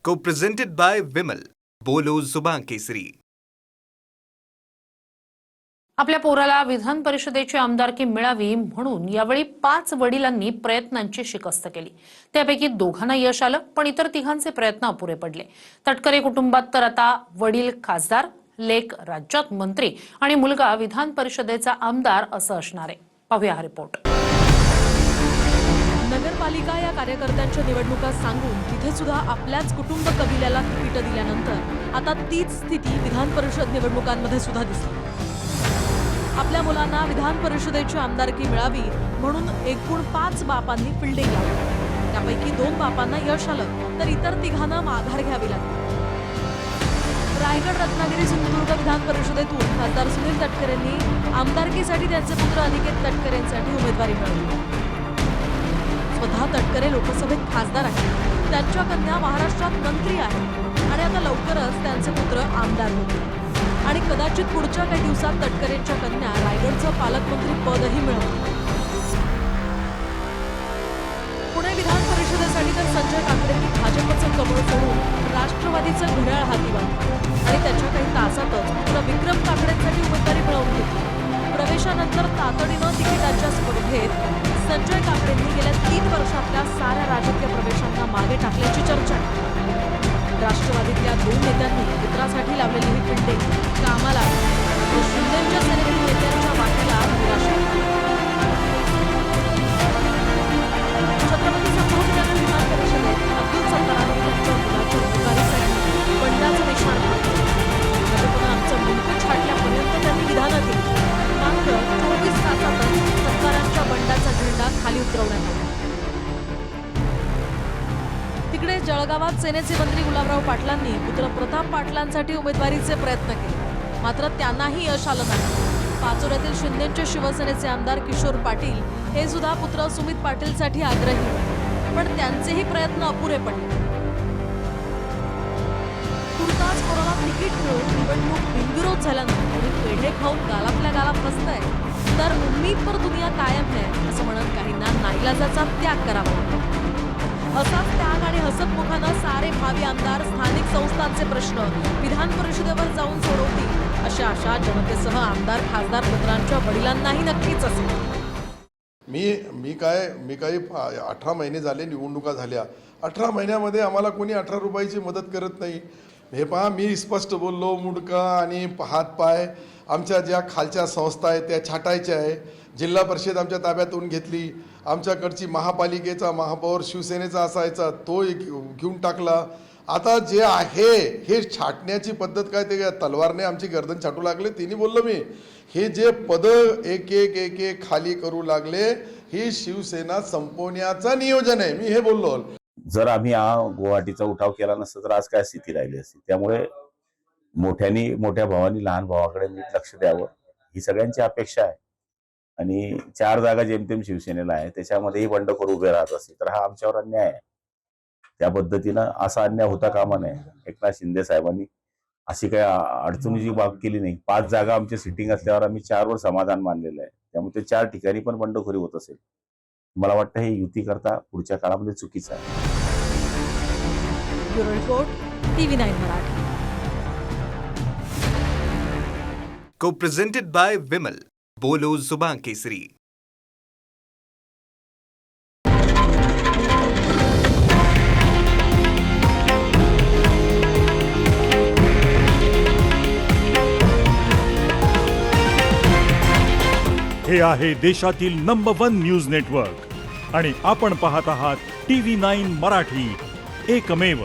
Co-presented by Vimal. बोलो जुबान केसरी. आपल्या पोराला विधान परिषदेची आमदारकी मिळावी म्हणून यावेळी 5 वडिलांनी प्रयत्नांची शिकस्त केली. त्यापैकी दोघांना यश आलं, पण इतर तिघांचे प्रयत्न अपुरे पडले. तटकरे कुटुंबात तर आता वडील खासदार, लेक राज्यात मंत्री आणि मुलगा विधान परिषदेचा आमदार असं असणार आहे. पाहूया हा रिपोर्ट. नगरपालिका या कार्यकर्त्यांच्या निवडणुका सांगून तिथे सुद्धा आपल्याच कुटुंब कबिल्याला तिकीट दिल्यानंतर आता तीच स्थिती विधान परिषद निवडणुकांमध्ये सुद्धा दिसली. आपल्या मुलांना विधान परिषदेची आमदारकी मिळावी म्हणून एकूण 5 बापांनी फिल्डिंग लावली. त्यापैकी 2 बापांना यश आलं, तर इतर तिघांना माघार घ्यावी लागली. रायगड, रत्नागिरी, सिंधुदुर्ग विधान परिषदेतून खासदार सुनील तटकरेंनी आमदारकीसाठी त्यांचे पुत्र अनिकेत तटकरेंसाठी उमेदवारी मिळवली. स्वतः तटकरे लोकसभेत खासदार आहेत, त्यांच्या कन्या महाराष्ट्रात मंत्री आहेत आणि आता लवकरच त्यांचे पुत्र आमदार होतील आणि कदाचित पुढच्या काही दिवसात तटकरेंच्या कन्या रायगडचं पालकमंत्री पदही मिळवतील. पुणे विधान परिषदेसाठी तर संजय काकडेंनी भाजपचं कमळ सोडून राष्ट्रवादीचं घड्याळ हाती बांधलं आणि त्याच्या काही तासातच पुत्र विक्रम काकडेंसाठी उमेदवारी मिळवून घेतली. प्रवेशानंतर तातडीनं तिकिटाच्या स्पर्धेत संजय काकडेंनी गेल्या 3 वर्षातल्या साऱ्या राजकीय प्रवेशांना मागे टाकल्याची चर्चा आहे. राष्ट्रवादीतल्या 2 नेत्यांनी पुत्रासाठी लावलेली ही फिल्डिंग कामाला शिंदेच्या सेनेतील नेत्यांच्या वाट्याला निराशा. छत्रपती संभाजीनगर विधान परिषदेत अब्दुल सत्तारांनी त्यांच्या मुलाच्या उमेदवारीसाठी बंडाचं निशाण घेतलं. भाजपनं आमचं मुंडकं छाटल्यापर्यंत त्यांनी विधानं केली. मात्र 24 तासातच सत्तारांच्या बंडाचा झेंडा खाली उतरवण्यात आला. तिकडे जळगावात सेनेचे मंत्री गुलाबराव पाटलांनी पुत्र प्रताप पाटलांसाठी उमेदवारीचे प्रयत्न केले, मात्र त्यांनाही यश आलं नाही. पाचोऱ्यातील शिंदेचे शिवसेनेचे आमदार किशोर पाटील हे सुद्धा पुत्र सुमित पाटीलसाठी आग्रही होते, पण त्यांचेही प्रयत्न अपुरे पडले. तुर्तास कोरोना तिकीट मिळून निवडणूक बिनविरोध झाल्यानं कोणी पेढे खाऊन गालातल्या गालात बसतंय, तर उम्मीद पर दुनिया कायम है असं म्हणत काहींना नाईलाजाचा त्याग करावा लागतो. असाच त्याग आणि हसतमुखानं सारे भावी आमदार स्थानिक संस्थांचे प्रश्न विधान परिषदेवर जाऊन सोडवतील अशी आशा जनतेसह आमदार खासदार पुत्रांच्या वडिलांनाही नक्कीच असेल. मी काही 18 महिने झाले, निवडणुका झाल्या. 18 महिन्यामध्ये आम्हाला कोणी 18 रुपयाची मदत करत नाही. हे पहा, मी स्पष्ट बोललो, मुंडका आणि हातपाय आमच्या ज्या खालच्या संस्था आहेत त्या छाटायच्या आहे. जिल्हा परिषद आमच्या ताब्यातून घेतली. आमच्याकडची महापालिकेचा महापौर शिवसेनेचा असायचा, तो घेऊन टाकला. आता जे आहे हे छाटण्याची पद्धत काय, ते तलवारने आमची गर्दन छाटू लागले. तिने बोललो मी, हे जे पद एक एक खाली करू लागले, ही शिवसेना संपवण्याचं नियोजन आहे. मी हे बोललो. जर आम्ही गुवाहाटीचा उठाव केला नसता तर आज काय स्थिती राहिली असती. त्यामुळे मोठ्या भावानी लहान भावाकडे नीट लक्ष द्यावं ही सगळ्यांची अपेक्षा आहे. आणि 4 जागा जेमतेम शिवसेनेला आहे, त्याच्यामध्येही बंडखोर उभे राहत असेल तर हा आमच्यावर अन्याय आहे. त्या पद्धतीनं असा अन्याय होता कामा नये. एकनाथ शिंदे साहेबांनी अशी काही अडचणीची बाब केली नाही. 5 जागा आमची सिटिंग असल्यावर आम्ही 4 वर समाधान मानलेलं आहे. त्यामुळे ते 4 ठिकाणी पण बंडखोरी होत असेल. मला वाटतं हे युती करता पुढच्या काळामध्ये चुकीचं आहे. Bureau report, TV9 Marathi. Co-presented by Vimal. बोलो जुबान केसरी. हे आहे देशातील नंबर 1 न्यूज नेटवर्क आणि आपण पाहत आहात TV9 मराठी, एकमेव.